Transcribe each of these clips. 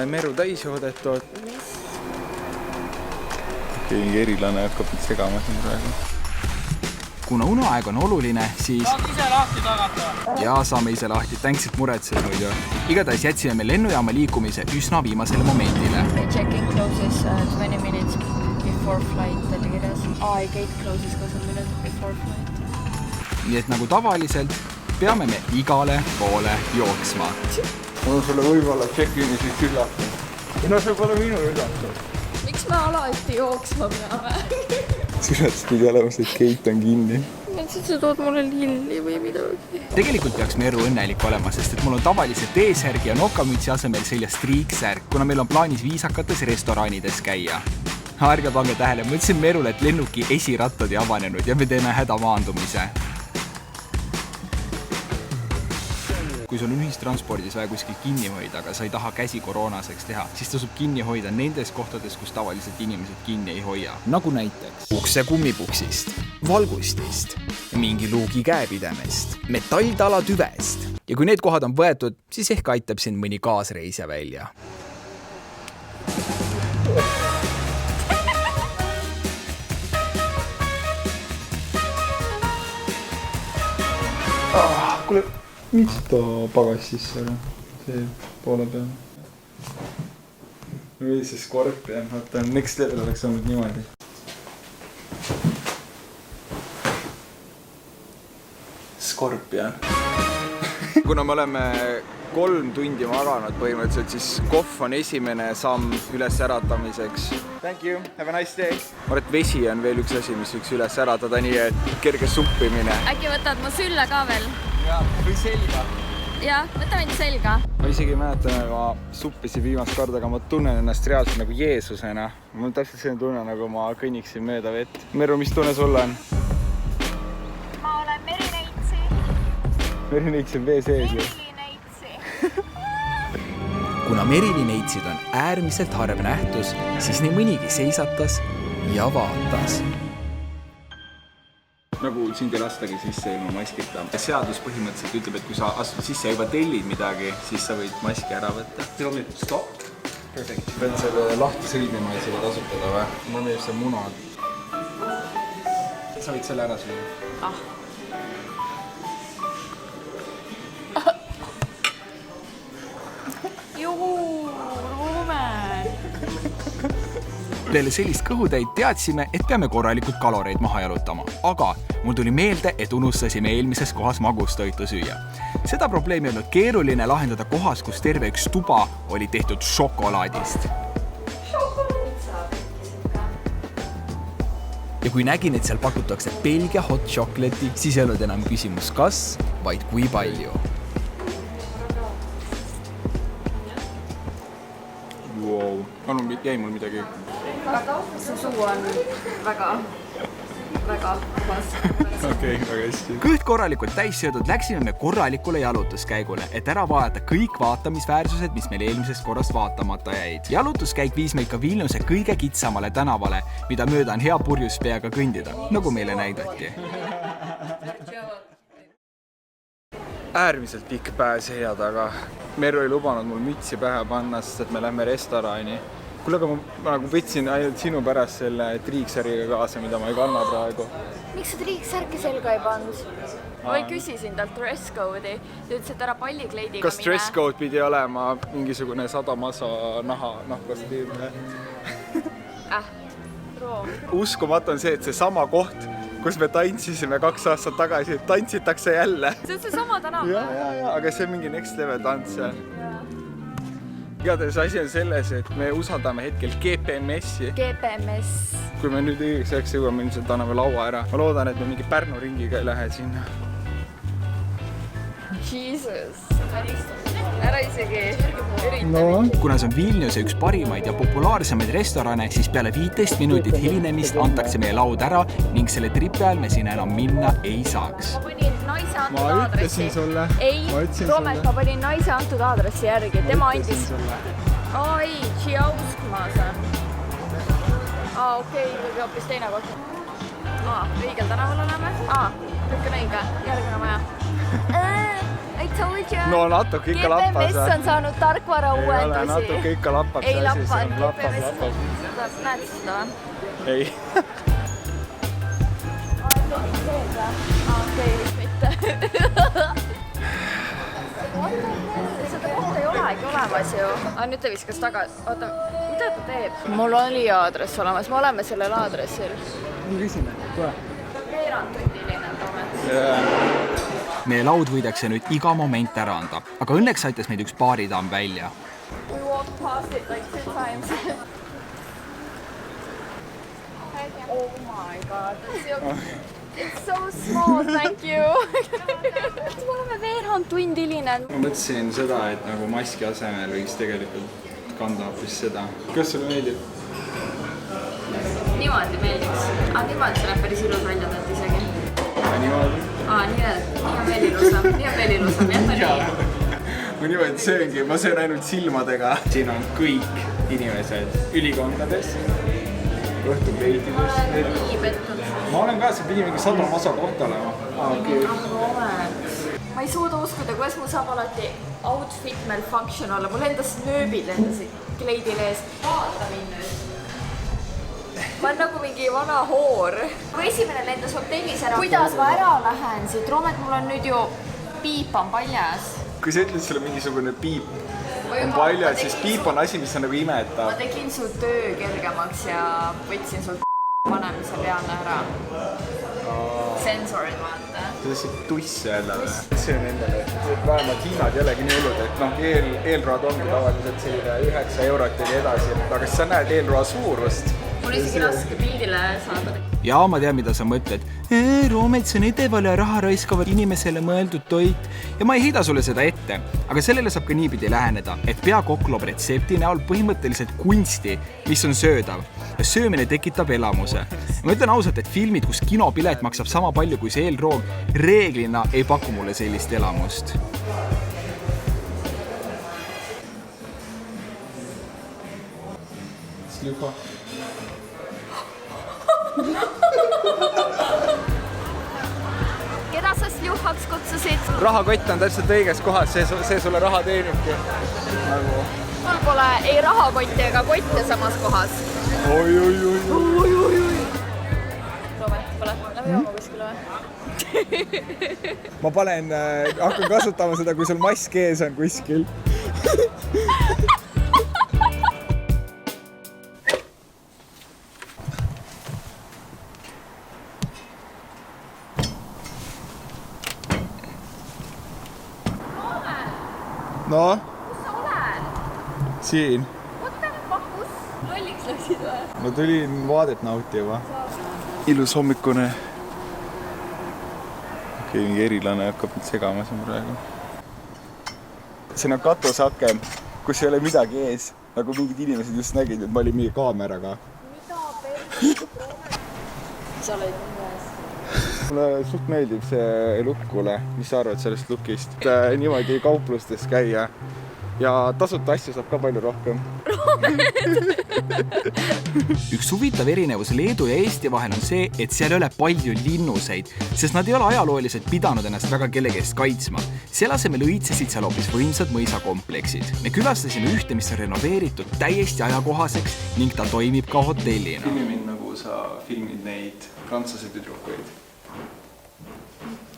meru täis joodetud. Keegi erilane hakkab nüüd segama siin praegu. Kuna unuaeg on oluline, siis... Saad ise lahti tagata. Ja saame ise lahti. Thanks, et muretsed muidu. Igatahes jätsime me lennujaama liikumise üsna viimasele momendile. Check-in closes 20 minutes before flight. Gate closes 20 minutes before flight. Nii et nagu tavaliselt peame me igale poole jooksma. Mul on sulle võib-olla check-ini siis üllatus. No see pole minu üllatus. Miks me alati jooksma peame? Sületus pidi olema, see gate on kinni. Siis sa tood mulle lilli või midagi. Tegelikult peaks Meru õnnelik olema, sest et mul on tavaliselt T-särgi ja nokamütsi asemel seljas triiksärg, kuna meil on plaanis viisakates restoranides käia. Ärge pange tähele, mõtlesin Merule, et lennuki esirattad ei avanenud ja me teeme hädamaandumise. Kui sul on ühistranspordis vaja kuskil kinni hoida, aga sa ei taha käsi koroonaseks teha, siis tasub kinni hoida nendes kohtades, kus tavaliselt inimesed kinni ei hoia. Nagu näiteks ukse kummipuksist, valgustist, mingi luugi käepidemest, metalltala tüvest. Ja kui need kohad on võetud, siis ehk aitab sind mõni kaasreisja välja. Kuule, miks ta pagas sisse see poole peal? Või see skorpion, vaata, next level oleks olnud niimoodi. Skorpion. Kuna me oleme 3 tundi maganud põhimõtteliselt, siis kohv on esimene samm üles äratamiseks. Thank you, have a nice day. Ma arvan, et vesi on veel üks asi, mis võiks üles äratada, nii et kerge suppimine. Äkki võtad mu sülle ka veel? Ja, või selga. Ja, võta mind selga. Ma isegi mäletan, aga ma suppisin viimast korda, aga ma tunnen ennast reaalselt nagu Jeesusena. Mul on täpselt selline tunne, nagu ma kõnniksin mööda vett. Meru, mis tunne sul on? Ma olen Merineitsi. Merineitsi on vee sees ju. Kuna merilineitsid on äärmiselt harv nähtus, siis nii mõnigi seisatas ja vaatas. Nagu sind ei lastagi sisse ilma maskita. Seadus põhimõtteliselt ütleb, et kui sa astud sisse ja juba tellid midagi, siis sa võid maski ära võtta. Tell me stop. Perfect. Pead selle lahti sõlmima, et seda kasutada või? Mul meeldib see muna. Sa võid selle ära süüa. Peale sellist kõhutäid teadsime, et peame korralikult kaloreid maha jalutama, aga mul tuli meelde, et unustasime eelmises kohas magustoitu süüa. Seda probleemi olnud keeruline lahendada kohas, kus terve üks tuba oli tehtud šokolaadist. Ja kui nägin, et seal pakutakse Belgia hot chocolate'i, siis ei olnud enam küsimus kas, vaid kui palju. Wow. Jäi mul midagi? Su suu on väga vas. Okei, väga hästi. Kõht korralikult täis söödud läksime me korralikule jalutuskäigule, et ära vaadata kõik vaatamisväärsused, mis meil eelmisest korrast vaatamata jäid. Jalutuskäik viis meid ka Vilniuse kõige kitsamale tänavale, mida mööda on hea purjus peaga kõndida, nagu meile näidati. Äärmiselt pikk päev selja taga. Meru ei lubanud mul mütsi pähe panna, sest et me lähme restorani. Kuule, aga ma nagu võtsin ainult sinu pärast selle triiksärgiga kaasa, mida ma ei kanna praegu. Miks sa triiksärki selga ei pannud? Ma küsisin talt dress code'i. Ta ütles, et ära pallikleidiga Kas dress code pidi olema mingisugune sadamasa nahkostüüm? Uskumatu on see, et see sama koht, kus me tantsisime 2 aastat tagasi, tantsitakse jälle. See on see sama tänav. Ja, aga see on mingi next level tants. Igatahes asi on selles, et me usaldame hetkel GPMS-i. GPMS. Kui me nüüd õigeks ajaks jõuame, ilmselt anname laua ära. Ma loodan, et me mingi Pärnu ringiga ei lähe sinna. Jesus. Ära isegi ürita. No. Kuna see on Vilniuse üks parimaid ja populaarsemaid restorane, siis peale 15 minutit hilinemist antakse meie laud ära ning selle tripi ajal me siin enam minna ei saaks. Ma panin naise antud Ma aadressi. ütlesin sulle. Ei, Roomet, ma panin naise antud aadressi järgi. Tema andis. Ei, Tšiausk ma saan. Okei, või hoopis teine koht. Õigel tänaval oleme. Kõik on õige, järgmine maja. I told you. No natuke ikka lappas. GPMS on saanud tarkvara uuendusi. Natuke ikka lappab. Ei lappa, GPMS. Näed seda või? Ei. Okei, vist mitte. Seda kohta ei olegi olemas ju. Nüüd ta viskas tagasi. Oota, mida ta teeb? Mul oli aadress olemas, me oleme sellel aadressil. Ma küsime, tule. Veerandtundiline toome. Meie laud võidakse nüüd iga moment ära anda, aga õnneks aitas meid üks baaridaam välja. We walked past it like 2 times. Oh my god, it's so small, thank you. Me oleme veerandtundiline. Ma mõtlesin seda, et nagu maski asemel võiks tegelikult kanda hoopis seda. Kas sulle meeldib? Niimoodi meeldiks. Niimoodi see näeb päris ilus välja talt isegi. Niimoodi? Nii on veel ilusam. Jäta nii. Ma niimoodi sööngi, ma söön ainult silmadega. Siin on kõik inimesed ülikondades, õhtukleidides. Nii pettud. Ma olen ka, see pidi mingi 100 masa kohta olema. Ma ei suuda uskuda, kuidas mul saab alati outfit malfunction olla. Mul endas nööbid lendasid kleidil ees. Vaata mind nüüd. Ma olen nagu mingi vana hoor. Kui esimene lendas hotellis ära. Kuidas ma ära lähen siit? Roomet, mul on nüüd ju piip on paljas. Kui sa ütled sulle mingisugune piip on paljas, siis piip on asi, mis on nagu imetav. Ma tegin su töö kergemaks ja võtsin sul panemise peale ära. Sensorid, vaata. Sa tahtsid tusse jälle või? See on endale, et vähemalt hinnad jällegi nii hullud, et eelroad ongi tavaliselt selline 9 eurot ja nii edasi, aga sa näed eelroa suurust. Mul isegi raske pildile saada. Ja ma tean, mida sa mõtled. Roomet, see on edevale raha raiskavad inimesele mõeldud toit ja ma ei heida sulle seda ette, aga sellele saab ka niipidi läheneda, et peakokk loob retsepti näol põhimõtteliselt kunsti, mis on söödav ja söömine tekitab elamuse. Ma ütlen ausalt, et filmid, kus kinopilet maksab sama palju kui see eelroog, reeglina ei paku mulle sellist elamust. Sljupa. Keda sa sljuhaks kutsusid? Rahakott on täpselt õiges kohas, see sulle raha teenibki. Mul pole ei rahakotti ega kotte samas kohas. Oi. Roomet, pole läbi jooma kuskile või? Ma hakkan kasutama seda, kui sul mask ees on kuskil. No? Kus sa oled? Siin. What the fuck, kus? Lolliks läksid või? Ma tulin vaadet nautima. Ilus hommikune. Okei, mingi erilane hakkab nüüd segama siin praegu. Siin on katusakem, kus ei ole midagi ees. Nagu mingid inimesed just nägid, et ma olin mingi kaameraga. Mida perset? Sa oled ühes. Mulle suht meeldib see lukkule. Mis sa arvad sellest lukist? Niimoodi kauplustes käia. Ja tasuta asju saab ka palju rohkem. Üks huvitav erinevus Leedu ja Eesti vahel on see, et seal ei ole palju linnuseid, sest nad ei ole ajalooliselt pidanud ennast väga kellegi eest kaitsma. Selle asemel õitsesid seal hoopis võimsad mõisakompleksid. Me külastasime ühte, mis on renoveeritud täiesti ajakohaseks ning ta toimib ka hotellina. Filmi mind nagu sa filmid neid prantsuse tüdrukuid.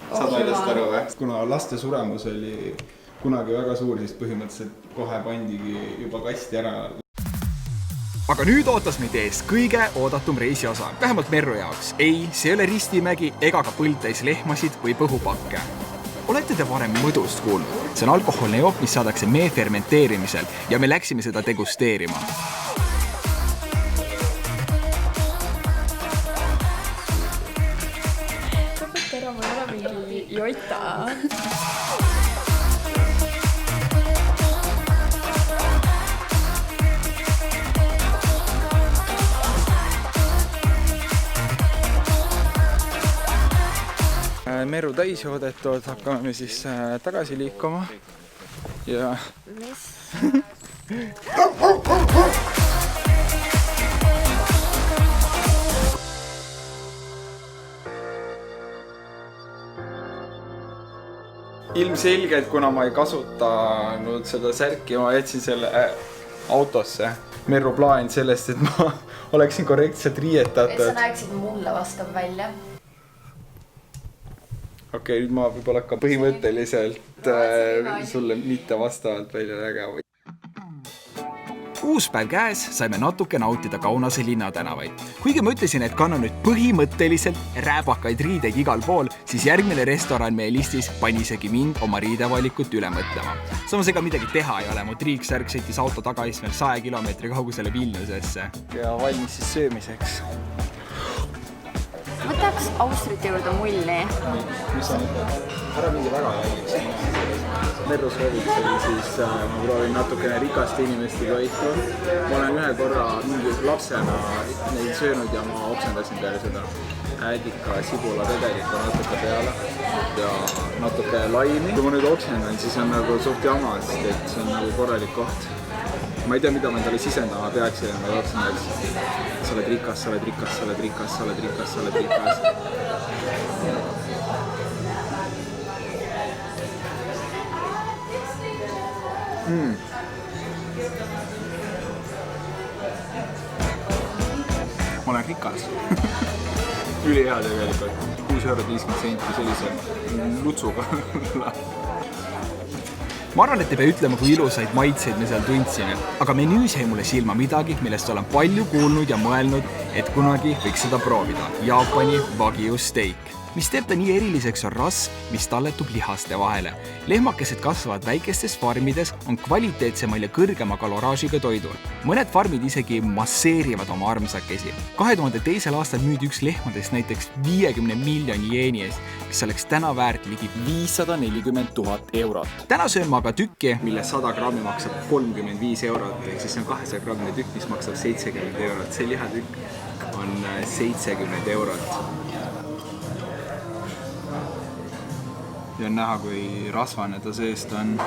Saad naljast aru või? Kuna laste suremus oli kunagi väga suur, siis põhimõtteliselt kohe pandigi juba kasti ära. Aga nüüd ootas meid ees kõige oodatum reisiosa, vähemalt Merru jaoks. Ei, see ei ole ristimägi ega ka põltäis lehmasid või põhupakke. Olete te varem mõdust kuulnud? See on alkoholne jook, mis saadakse mee fermenteerimisel ja me läksime seda degusteerima. Tere, ma ei ole mingi jota. Meru täis joodetud, hakkame siis tagasi liikuma ja... ilmselgelt, kuna ma ei kasutanud seda särki, ma jätsin selle autosse. Merru plaan sellest, et ma oleksin korrektselt riietatud. Et sa näeksid mulle vastav välja. Okei, nüüd ma võib-olla ka põhimõtteliselt sulle mitte vastavalt välja nägema. Uus päev käes saime natuke nautida Kaunase linnatänavaid. Kuigi ma ütlesin, et kannan nüüd põhimõtteliselt rääbakaid riideid igal pool, siis järgmine restoran meie listis pani isegi mind oma riidevalikut üle mõtlema. Samas ega midagi teha ei ole, mu triiksärk sõitis auto tagaistmel 100 kilomeetri kaugusele Vilniusesse. Ja valmis siis söömiseks. Võtaks Austrite juurde mulli. Mis on? Ära mingi väga jälgiks. Merru soovitusel siis ma proovin natukene rikaste inimeste toitu. Ma olen ühe korra mingi lapsena neid söönud ja ma oksendasin peale seda. Äädika, sibula, vedelikku natuke peale ja natuke laimi. Kui ma nüüd oksendan, siis on nagu suht jama, sest et see on nagu korralik koht. Ma ei tea, mida ma endale sisendama peaksin, ma ei oksendaks. Sa oled rikas, sa oled rikas, sa oled rikas, sa oled rikas, sa oled rikas. Ma olen rikas. Ülihea tegelikult. 6,50 € sellise lutsuga. Ma arvan, et ei pea ütlema, kui ilusaid maitseid me seal tundsime, aga menüüs jäi mulle silma midagi, millest olen palju kuulnud ja mõelnud, et kunagi võiks seda proovida. Jaapani Wagyu steak. Mis teeb ta nii eriliseks on rasv, mis talletub lihaste vahele. Lehmakesed kasvavad väikestes farmides, on kvaliteetsemal ja kõrgema kaloraažiga toidul. Mõned farmid isegi masseerivad oma armsakesi. 2002. aastal müüdi üks lehmadest näiteks 50 miljoni jeeni eest, mis oleks täna väärt ligi 540 000 €. Täna söön ma aga tükki, mille 100 grammi maksab 35 €, ehk siis on 200 grammine tükk, mis maksab 70 €. See lihatükk on 70 €. Ja on näha, kui rasvane ta seest on.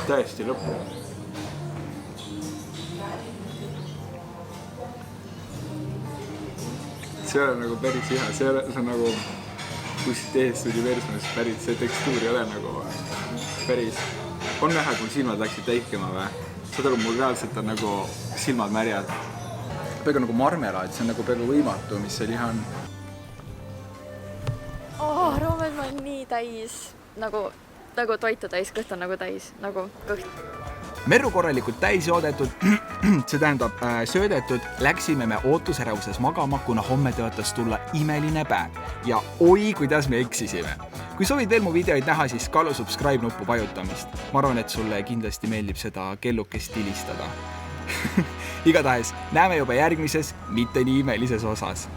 Täiesti lõppu. See on nagu päris hea, see on nagu kuskilt eest universumis pärit, see tekstuur ei ole nagu päris. On näha, kui silmad läksid täikima või? Seda kui mul reaalselt on nagu silmad märjad. Peaaegu nagu marmelaad, see on nagu peaaegu võimatu, mis see liha on. Roomed ma olen nii täis, nagu toitu täis, kõht on nagu täis, nagu kõht. Merru korralikult täis joodetud, see tähendab söödetud, läksime me ootusärevuses magama, kuna homme tõotas tulla imeline päev. Ja oi, kuidas me eksisime. Kui soovid veel mu videoid näha, siis kaalu subscribe nuppu vajutamist. Ma arvan, et sulle kindlasti meeldib seda kellukest stilistada. Igatahes näeme juba järgmises, mitte nii imelises osas.